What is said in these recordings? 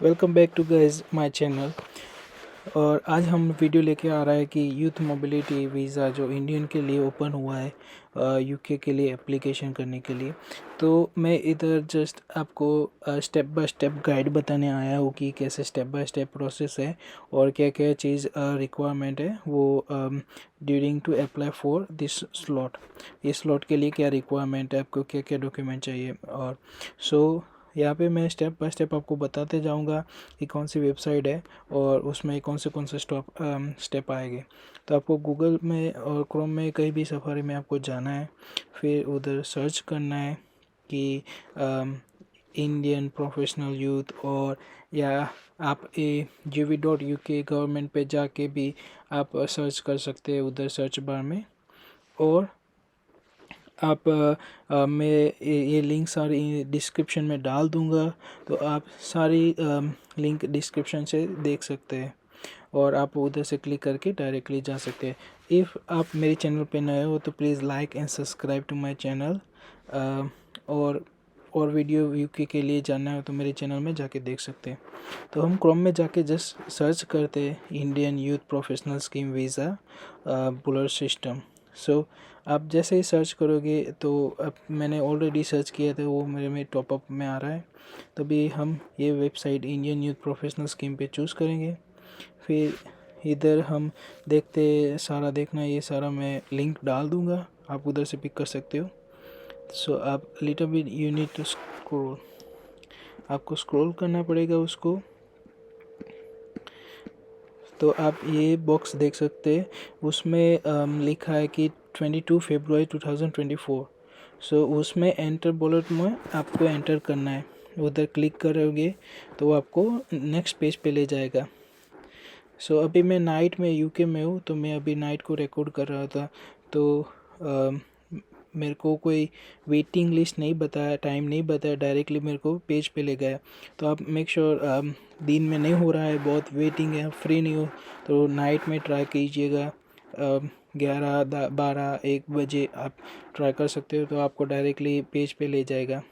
Welcome back to guys my channel. और आज हम वीडियो लेके आ रहा है कि यूथ मोबिलिटी वीज़ा जो इंडियन के लिए ओपन हुआ है यूके के लिए एप्लीकेशन करने के लिए। तो मैं इधर जस्ट आपको स्टेप बाय स्टेप गाइड बताने आया हूँ कि कैसे स्टेप बाय स्टेप प्रोसेस है और क्या क्या चीज़ रिक्वायरमेंट है वो during to apply for this slot. इस स्लॉट के लिए क्या रिक्वायरमेंट है, आपको क्या क्या डॉक्यूमेंट चाहिए। और यहाँ पे मैं स्टेप बाय स्टेप आपको बताते जाऊँगा कि कौन सी वेबसाइट है और उसमें कौन से स्टेप आएंगे। तो आपको गूगल में और क्रोम में कहीं भी सफारी में आपको जाना है, फिर उधर सर्च करना है कि इंडियन प्रोफेशनल यूथ, और या आप GV.UK गवर्नमेंट पे जाके भी आप सर्च कर सकते हैं उधर सर्च बार में। और आप मैं ये लिंक सारी डिस्क्रिप्शन में डाल दूँगा, तो आप सारी लिंक डिस्क्रिप्शन से देख सकते हैं और आप उधर से क्लिक करके डायरेक्टली जा सकते हैं। इफ़ आप मेरे चैनल पे नए हो तो please like and subscribe to my channel. और वीडियो यूके के लिए जानना हो तो मेरे चैनल में जाके देख सकते हैं। तो हम क्रोम में जाके जस्ट सर्च करते हैं Indian youth professional scheme visa ballot system. So आप जैसे ही सर्च करोगे तो अब मैंने ऑलरेडी सर्च किया था, वो मेरे में टॉपअप में आ रहा है। तभी हम ये website Indian youth professional scheme पे चूज़ करेंगे। फिर इधर हम देखते सारा देखना, ये सारा मैं लिंक डाल दूँगा, आप उधर से पिक कर सकते हो। सो आप little bit you need to scroll, आपको स्क्रॉल करना पड़ेगा उसको। तो आप ये बॉक्स देख सकते हैं, उसमें लिखा है कि 22 फरवरी 2024। सो उसमें एंटर बुलेट में आपको एंटर करना है। उधर क्लिक करोगे तो वो आपको नेक्स्ट पेज पे ले जाएगा। सो अभी मैं नाइट में यूके में हूँ, तो मैं अभी नाइट को रिकॉर्ड कर रहा था। तो मेरे को कोई वेटिंग लिस्ट नहीं बताया, टाइम नहीं बताया, डायरेक्टली मेरे को पेज पे ले गया। तो आप मेक श्योर दिन में नहीं हो रहा है, बहुत वेटिंग है, फ्री नहीं हो तो नाइट में ट्राई कीजिएगा। 11, 12, 1 बजे आप ट्राई कर सकते हो, तो आपको डायरेक्टली पेज पे ले जाएगा।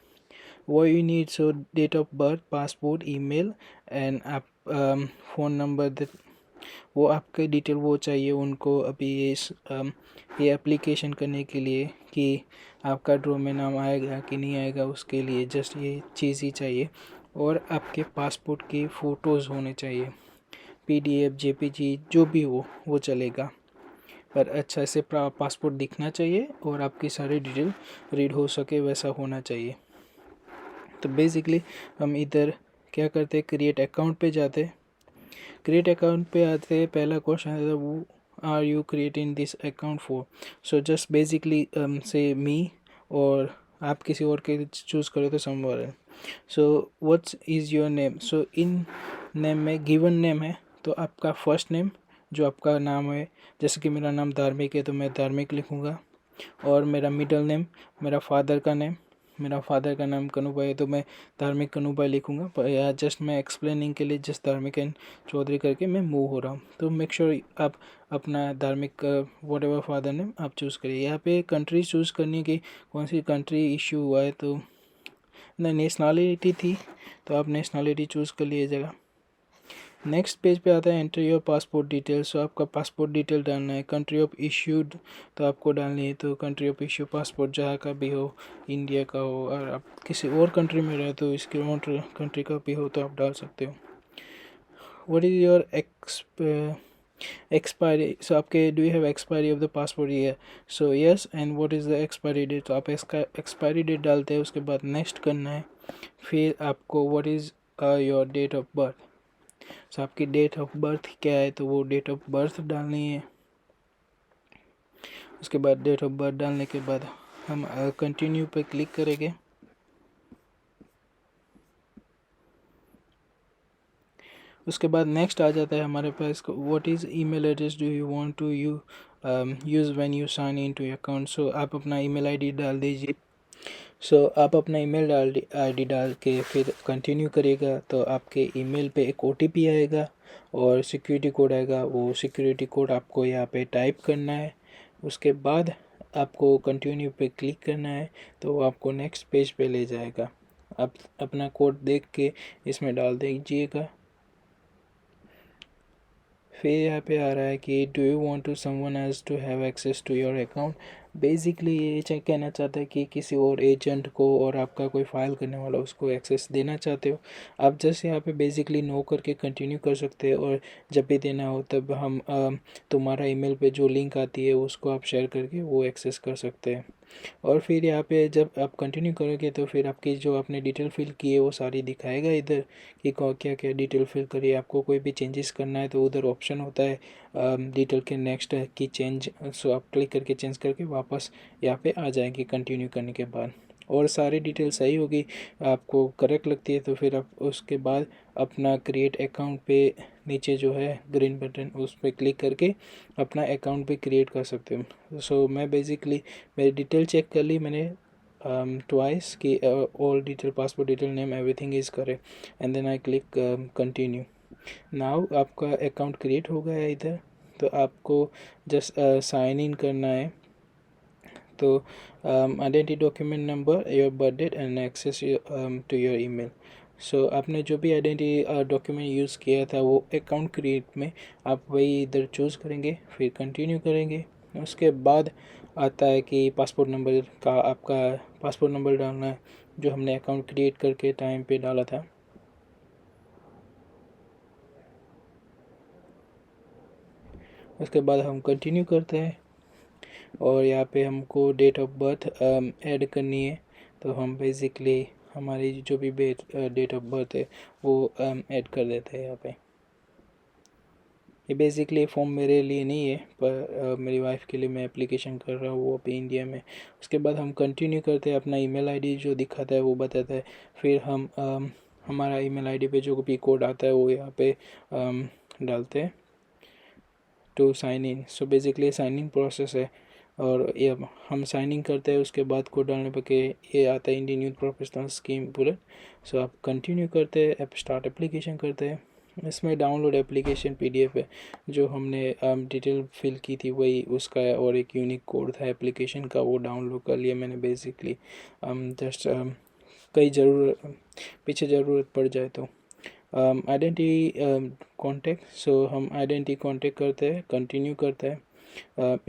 वो you need, so date of birth, passport, email and आप फ़ोन नंबर, वो आपके डिटेल वो चाहिए उनको अभी ये एप्लीकेशन करने के लिए कि आपका ड्रॉ में नाम आएगा कि नहीं आएगा, उसके लिए जस्ट ये चीज़ ही चाहिए। और आपके पासपोर्ट की फ़ोटोज़ होने चाहिए, PDF JPG जो भी हो वो चलेगा, पर अच्छा से पासपोर्ट दिखना चाहिए और आपकी सारी डिटेल रीड हो सके वैसा होना चाहिए। तो बेसिकली हम इधर क्या करते, क्रिएट अकाउंट पे जाते। क्रिएट अकाउंट पे आते पहला क्वेश्चन आता है, वो are you creating this account for. So just basically say me, और आप किसी और के चूज़ करो तो समवर है। So what's is your name, so in name में गिवन नेम है तो आपका फर्स्ट नेम जो आपका नाम है, जैसे कि मेरा नाम धार्मिक है तो मैं धार्मिक लिखूँगा। और मेरा मिडल नेम, मेरा फादर का नेम, मेरा फादर का नाम कनुभाई है तो मैं धार्मिक कनुभाई लिखूँगा। पर या जस्ट मैं एक्सप्लेनिंग के लिए जस्ट धार्मिक एंड चौधरी करके मैं मूव हो रहा हूँ। तो मेक श्योर आप अपना धार्मिक वॉट एवर फादर नेम आप चूज़ करिए। यहाँ पे कंट्री चूज़ करनी है कि कौन सी कंट्री इशू हुआ है, तो नेशनलिटी थी तो आप नेशनलिटी चूज़ कर लीजिएगा। नेक्स्ट पेज पे आता है एंटर योर पासपोर्ट डिटेल्स। सो आपका पासपोर्ट डिटेल डालना है। कंट्री ऑफ इश्यूड तो आपको डालनी है, तो कंट्री ऑफ इश्यू पासपोर्ट जहाँ का भी हो, इंडिया का हो, और आप किसी और कंट्री में रहे तो इसके और कंट्री का भी हो तो आप डाल सकते हो। What is your expiry, so आपके do you have expiry of the passport year, so yes. And what is the expiry date, तो आप एक्सपायरी डेट डालते हैं, उसके बाद नेक्स्ट करना है। फिर आपको what is your date of birth, so आपकी डेट ऑफ बर्थ क्या है तो वो डेट ऑफ बर्थ डालनी है। उसके बाद डेट ऑफ बर्थ डालने के बाद हम कंटिन्यू पे क्लिक करेंगे। उसके बाद नेक्स्ट आ जाता है हमारे पास, what is email address do you want to use when you sign in to account. So आप अपना ईमेल आईडी डाल दीजिए। सो आप अपना ईमेल आईडी डाल के फिर कंटिन्यू करेगा तो आपके ईमेल पे एक OTP आएगा और सिक्योरिटी कोड आएगा। वो सिक्योरिटी कोड आपको यहाँ पे टाइप करना है। उसके बाद आपको कंटिन्यू पे क्लिक करना है तो वो आपको नेक्स्ट पेज पे ले जाएगा। आप अपना कोड देख के इसमें डाल दीजिएगा। फिर यहाँ पे आ रहा है कि do you want to someone else to have access to your account. Basically ये कहना चाहता है कि किसी और एजेंट को और आपका कोई फाइल करने वाला उसको एक्सेस देना चाहते हो। आप जस्ट यहाँ पे बेसिकली नो करके कंटिन्यू कर सकते हैं, और जब भी देना हो तब हम तुम्हारा ईमेल पे जो लिंक आती है उसको आप शेयर करके वो एक्सेस कर सकते हैं। और फिर यहाँ पे जब आप कंटिन्यू करोगे तो फिर आपकी जो आपने डिटेल फिल की है वो सारी दिखाएगा इधर कि क्या क्या डिटेल फिल करी है। आपको कोई भी चेंजेस करना है तो उधर ऑप्शन होता है डिटेल के नेक्स्ट की चेंज, सो आप क्लिक करके चेंज करके वापस यहाँ पे आ जाएंगे कंटिन्यू करने के बाद। और सारी डिटेल सही होगी, आपको करेक्ट लगती है तो फिर आप उसके बाद अपना क्रिएट अकाउंट पे नीचे जो है ग्रीन बटन उस पर क्लिक करके अपना अकाउंट पे क्रिएट कर सकते हो। सो मैं बेसिकली मेरी डिटेल चेक कर ली मैंने ट्वाइस कि all detail passport detail name everything is correct, and then I click continue. Now आपका अकाउंट क्रिएट हो गया है इधर। तो आपको जस्ट साइन इन करना है। तो identity document number, your birth date and access to your email. So आपने जो भी आइडेंटिटी डॉक्यूमेंट यूज़ किया था वो अकाउंट क्रिएट में आप वही इधर चूज़ करेंगे, फिर कंटिन्यू करेंगे। उसके बाद आता है कि पासपोर्ट नंबर का आपका पासपोर्ट नंबर डालना है जो हमने अकाउंट क्रिएट करके टाइम पे डाला था। उसके बाद हम कंटिन्यू करते हैं, और यहाँ पे हमको डेट ऑफ बर्थ ऐड करनी है। तो हम बेसिकली हमारी जो भी डेट ऑफ बर्थ है वो ऐड कर देते हैं यहाँ पे। ये बेसिकली फॉर्म मेरे लिए नहीं है, पर मेरी वाइफ के लिए मैं एप्लीकेशन कर रहा हूँ, वो अभी इंडिया में। उसके बाद हम कंटिन्यू करते हैं, अपना ईमेल आईडी जो दिखाता है वो बताता है। फिर हम हमारा ईमेल आईडी पे जो भी कोड आता है वो यहाँ पे डालते हैं to sign in. So basically sign in process है, और ये हम साइन इन करते हैं। उसके बाद कोड डालने पर के ये आता है Indian youth professional scheme ballot. So आप कंटिन्यू करते हैं, स्टार्ट एप्लीकेशन करते हैं। इसमें डाउनलोड एप्लीकेशन पीडीएफ है जो हमने डिटेल फिल की थी वही उसका है, और एक यूनिक कोड था एप्लीकेशन का वो डाउनलोड कर लिया मैंने बेसिकली जस्ट कई ज़रूरत पीछे ज़रूरत पड़ जाए तो। आइडेंटिटी कॉन्टेक्ट, सो हम आइडेंटिटी कॉन्टेक्ट करते हैं, कंटिन्यू करते हैं।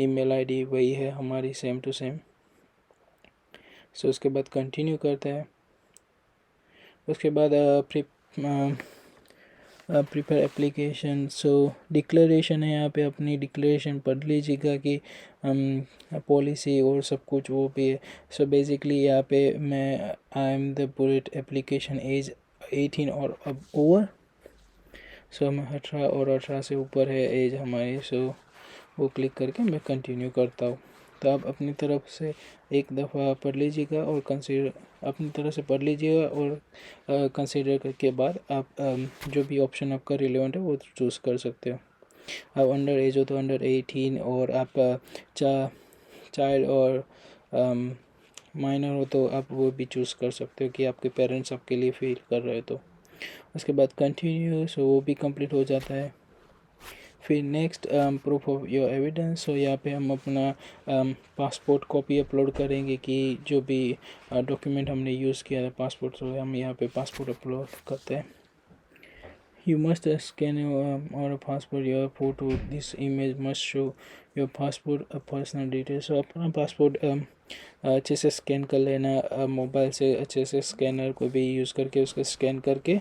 ईमेल आईडी वही है हमारी सेम टू सेम। सो उसके बाद कंटिन्यू करते हैं। उसके बाद प्रिपेयर एप्लीकेशन। सो डिक्लेरेशन है यहाँ पे, अपनी डिक्लेरेशन पढ़ लीजिएगा कि पॉलिसी और सब कुछ वो भी है। सो बेसिकली यहाँ पे मैं I am the bullet application age 18 और अब ओवर। सो मैं 18 और 18 से ऊपर है एज हमारी। सो वो क्लिक करके मैं कंटिन्यू करता हूँ। तो आप अपनी तरफ से एक दफ़ा पढ़ लीजिएगा और कंसीडर अपनी तरफ से पढ़ लीजिएगा, और कंसीडर करके बाद आप जो भी ऑप्शन आपका रिलेवेंट है वो चूज़ कर सकते हो। आप अंडर एज हो तो अंडर 18, और आप चाइल्ड और माइनर हो तो आप वो भी चूज़ कर सकते हो कि आपके पेरेंट्स आपके लिए फील कर रहे हो तो। उसके बाद कंटिन्यू, सो वो भी कंप्लीट हो जाता है। फिर next proof of your evidence. So यहाँ पे हम अपना पासपोर्ट कॉपी अपलोड करेंगे कि जो भी डॉक्यूमेंट हमने यूज़ किया था पासपोर्ट, सो हम यहाँ पे पासपोर्ट अपलोड करते हैं। You must scan your passport, your photo. This image must show your passport personal details. So अपना पासपोर्ट अच्छे से स्कैन कर लेना, मोबाइल से अच्छे से स्कैनर को भी यूज़ करके उसको स्कैन करके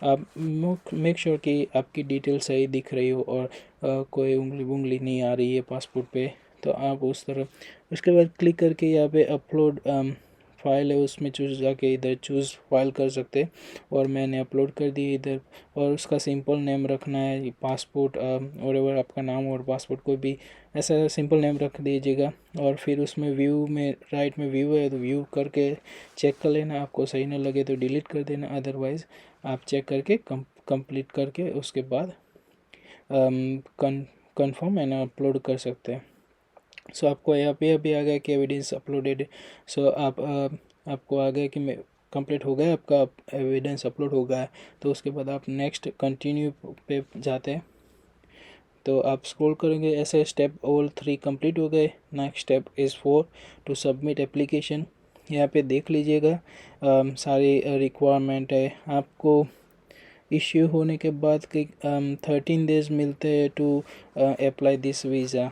आप मेक श्योर कि आपकी डिटेल सही दिख रही हो, और कोई उंगली नहीं आ रही है पासपोर्ट पे, तो आप उस तरफ उसके बाद क्लिक करके यहाँ पे अपलोड फाइल है उसमें चूज़ जाके इधर चूज़ फाइल कर सकते हैं। और मैंने अपलोड कर दी इधर, और उसका सिंपल नेम रखना है पासपोर्ट, और अगर आपका नाम और पासपोर्ट को भी ऐसा सिंपल नेम रख दीजिएगा। और फिर उसमें व्यू में राइट में व्यू है तो व्यू करके चेक कर लेना, आपको सही ना लगे तो डिलीट कर देना, अदरवाइज़ आप चेक करके कंप्लीट करके उसके बाद कन्फर्म एंड अपलोड कर सकते हैं। सो आपको यहाँ पे अभी आ गया कि एविडेंस अपलोडेड। सो आपको आ गया कि मैं कंप्लीट हो गया, आपका एविडेंस अपलोड हो गया है। तो उसके बाद आप नेक्स्ट कंटिन्यू पे जाते हैं, तो आप स्क्रॉल करेंगे ऐसे स्टेप ऑल 3 कंप्लीट हो गए। Next step is 4 to submit application. यहाँ पे देख लीजिएगा सारी रिक्वायरमेंट है आपको। इश्यू होने के बाद कि 13 डेज मिलते हैं टू अप्लाई दिस वीज़ा।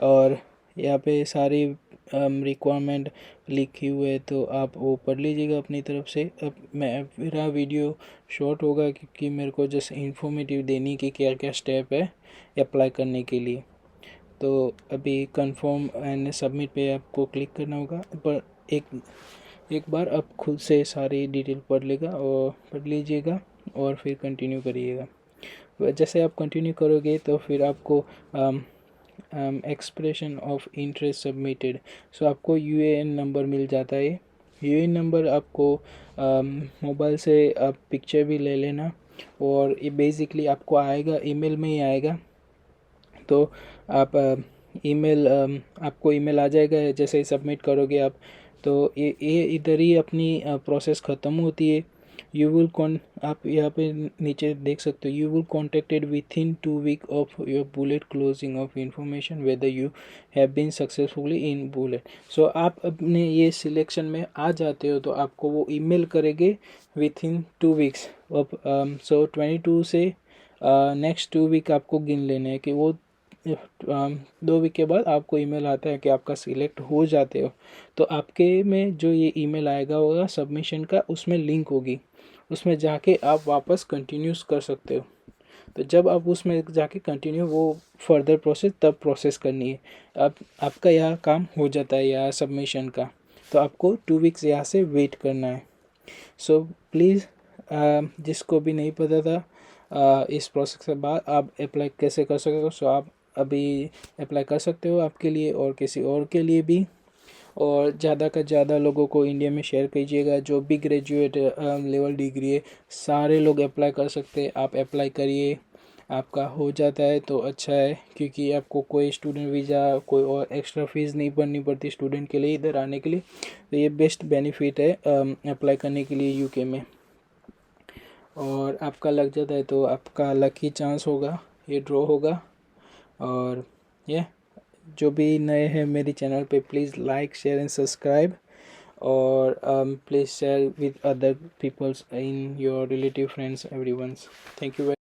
और यहाँ पे सारी रिक्वायरमेंट लिखी हुई है, तो आप वो पढ़ लीजिएगा अपनी तरफ से। अब मेरा वीडियो शॉर्ट होगा क्योंकि मेरे को जस्ट इंफॉर्मेटिव देनी कि क्या क्या स्टेप है अप्लाई करने के लिए। तो अभी कंफर्म एंड सबमिट पे आपको क्लिक करना होगा, पर एक बार आप खुद से सारी डिटेल पढ़ लीजिएगा और फिर कंटिन्यू करिएगा। जैसे आप कंटिन्यू करोगे तो फिर आपको एक्सप्रेशन ऑफ इंटरेस्ट सबमिटेड, सो आपको यूएएन नंबर मिल जाता है। यूएएन नंबर आपको मोबाइल से आप पिक्चर भी ले लेना, और ये बेसिकली आपको आएगा, ईमेल में ही आएगा। तो आप आपको ईमेल आ जाएगा जैसे ही सबमिट करोगे आप, तो ये इधर ही अपनी प्रोसेस ख़त्म होती है। आप यहाँ पे नीचे देख सकते हो, you will contacted within 2 week of your ballot closing of information whether you have been successfully in ballot. So आप अपने ये सिलेक्शन में आ जाते हो तो आपको वो ईमेल करेंगे विथ इन 2 वीक्स ऑफ। सो 22 से नेक्स्ट 2 वीक आपको गिन लेने हैं कि वो 2 वीक के बाद आपको ईमेल आता है कि आपका सिलेक्ट हो जाते हो। तो आपके में जो ये ईमेल आएगा होगा सबमिशन का, उसमें लिंक होगी, उसमें जाके आप वापस कंटिन्यूस कर सकते हो। तो जब आप उसमें जाके कंटिन्यू वो फर्दर प्रोसेस तब प्रोसेस करनी है। अब आपका यहाँ काम हो जाता है यहाँ सबमिशन का, तो आपको 2 वीक्स यहाँ से वेट करना है। सो प्लीज़ जिसको भी नहीं पता था इस प्रोसेस के बाद आप अप्लाई कैसे कर सकते हो, सो आप अभी अप्लाई कर सकते हो आपके लिए और किसी और के लिए भी। और ज़्यादा का ज़्यादा लोगों को इंडिया में शेयर कीजिएगा, जो भी ग्रेजुएट लेवल डिग्री है सारे लोग अप्लाई कर सकते हैं। आप अप्लाई करिए, आपका हो जाता है तो अच्छा है, क्योंकि आपको कोई स्टूडेंट वीज़ा कोई और एक्स्ट्रा फीस नहीं भरनी पड़ती स्टूडेंट के लिए इधर आने के लिए। तो ये बेस्ट बेनिफिट है अप्लाई करने के लिए यूके में। और आपका लग जाता है तो आपका लकी चांस होगा, ये ड्रॉ होगा। और ये जो भी नए हैं मेरे चैनल पे, please like share and subscribe, और please share with other peoples in your relative friends everyone's. Thank you.